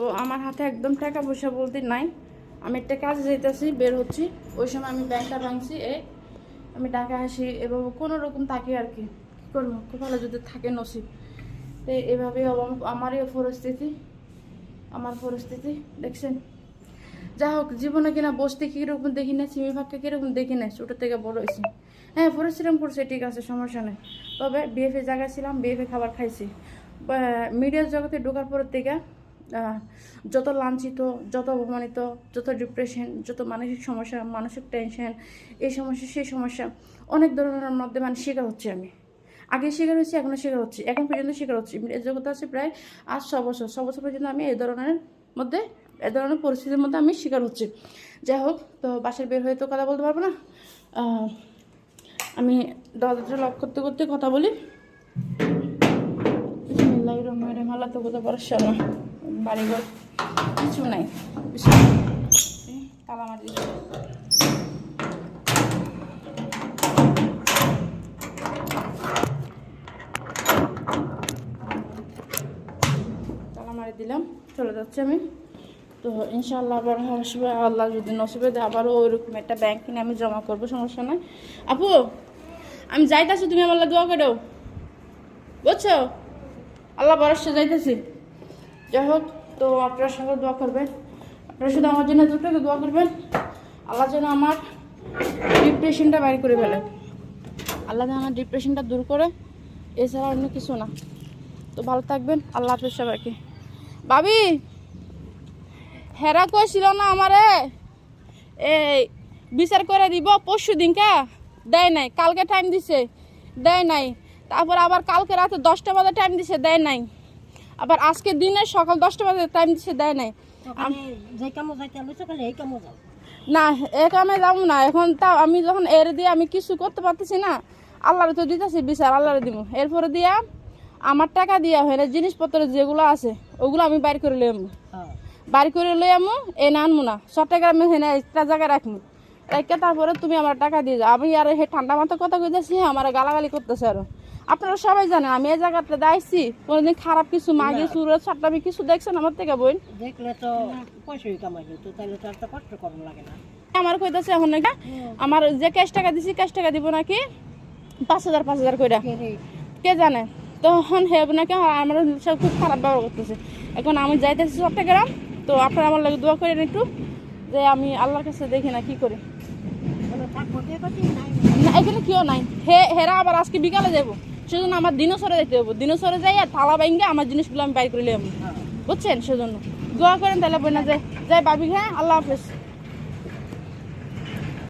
তো আমার হাতে একদম টাকা পয়সা বলতে নাই। আমি একটা কাজে যাইতেছি, বের হচ্ছি, ওই সময় আমি ব্যাংকটা ভাঙছি। আমি টাকা আসি এবং কোনো রকম থাকি আর কি, কী করবো, খুব ভালো যদি থাকে নসিব। তো এভাবে আমারই আমার পরিস্থিতি দেখছেন। যা হোক, জীবনে কিনা বসতে কীরকম দেখি না, সিমি ফাঁককে কীরকম দেখি না, ছোটো থেকে বড় হয়েছি। হ্যাঁ, পরিশ্রম করছে, ঠিক আছে, সমস্যা নেই। তবে বিএফএ জায়গায় ছিলাম, বিএফএ খাবার খাইছি। মিডিয়ার জগতে ঢোকার পরের থেকে যত লাঞ্ছিত, যত অপমানিত, যত ডিপ্রেশন, যত মানসিক সমস্যা, মানসিক টেনশন, এই সমস্যা সেই সমস্যা, অনেক ধরনের মধ্যে মানে শিকার হচ্ছে। আমি আগে শিকার হয়েছি, এখনও শিকার হচ্ছি, এখন পর্যন্ত শিকার হচ্ছি। মিডিয়ার জগতে আছে প্রায় আজ 6 বছর পর্যন্ত আমি এই ধরনের পরিস্থিতির মধ্যে আমি শিকার হচ্ছি। যাই হোক, তো বাসায় বের হয়ে তো কথা বলতে পারবো না। আমি দরজাটা লক করতে করতে কথা বলি। আল্লাহ তো কোথাও ভরসা না, বাড়িঘর কিছু নাই, তালা মারি দিলাম, চলে যাচ্ছি আমি। তো ইনশাআল্লাহ আবার আসবে, আল্লাহ যদি নসিবে দেয় আবারও ওইরকম একটা ব্যাংক কিনে আমি জমা করবো, সমস্যা নয়। আপু, আমি যাইতেছি, তুমি আমার দোয়া করো, বুঝছো? আল্লাহ ভরসা যাইতেছি। যাই হোক, তো আপনার সঙ্গে দোয়া করবেন, আপনারা শুধু আমার জন্য দুটোকে দোয়া করবেন। আল্লাহ যেন আমার ডিপ্রেশনটা বাইর করে ফেলে, আল্লাহ যেন আমার ডিপ্রেশনটা দূর করে, এছাড়া অন্য কিছু না। তো ভালো থাকবেন, আল্লাহ হাফেজ সবাইকে। ভাবি, হেরা কইছিল না আমারে এই বিচার করে দিব পরশু দিনকা, দেয় নাই। কালকে টাইম দিছে, দেয় নাই। তারপর আবার কালকে রাতে 10টা বাজে টাইম দিছে, দেয় নাই। আবার আজকে দিনে সকাল 10টা বাজে টাইম দিছে, দেয় নাই। না, এ কামে যাবো না এখন। তা আমি যখন এর দিয়ে আমি কিছু করতে পারতেছি না, আল্লাহরে তো দিতেছি বিচার, আল্লাহরে দিব। এরপরে দিয়া আমার টাকা দিয়া হয় না, জিনিসপত্র যেগুলো আছে ওগুলো আমি বাইর করে লই আমু, এ না আনবো না। চট্টগ্রামে হেনে একটা জায়গায় রাখবো, রাখতে তারপরে তুমি আমার টাকা দিয়ে যাও। আমি আর হে ঠান্ডা মাথা কথা কইতেছি, আমার গালাগালি করতেছে। আরো আপনারা সবাই জানেন আমি এই জায়গাতে দাইছি, কোনোদিন খারাপ কিছু মাগে সুরত ছাট্টামি কিছু দেখছেন আমার থেকে? বই দেখলে তো পয়সাই কামাইলো, তো তাইলে তো এত কষ্ট করার লাগে না। আমার কইতেছে এখন নাকি আমার যে ক্যাশ টাকা দিছি, ক্যাশ টাকা দিব নাকি 5,000 করে, কে জানে। তখন হেব নাকি আমার সব খুব খারাপ ব্যবহার করতেছে। এখন আমি যাইতেছি চট্টগ্রাম, তো আপনারা আমার লাগে দোয়া করেন একটু, যে আমি আল্লাহর কাছে দেখি না কি করে। না, এখানে কেউ নাই। হেরা আবার আজকে বিকালে যাবো, সেজন্য আমার দিনসরে যেতে হবো। দিনসরে যাই আর থালা বাইঙ্গে আমার জিনিসগুলো আমি বাইর করে নিয়ে, বুঝছেন? সেজন্য দোয়া করেন তাহলে বই না যায়। যাই ভাবি, হ্যাঁ, আল্লাহ হাফেজ।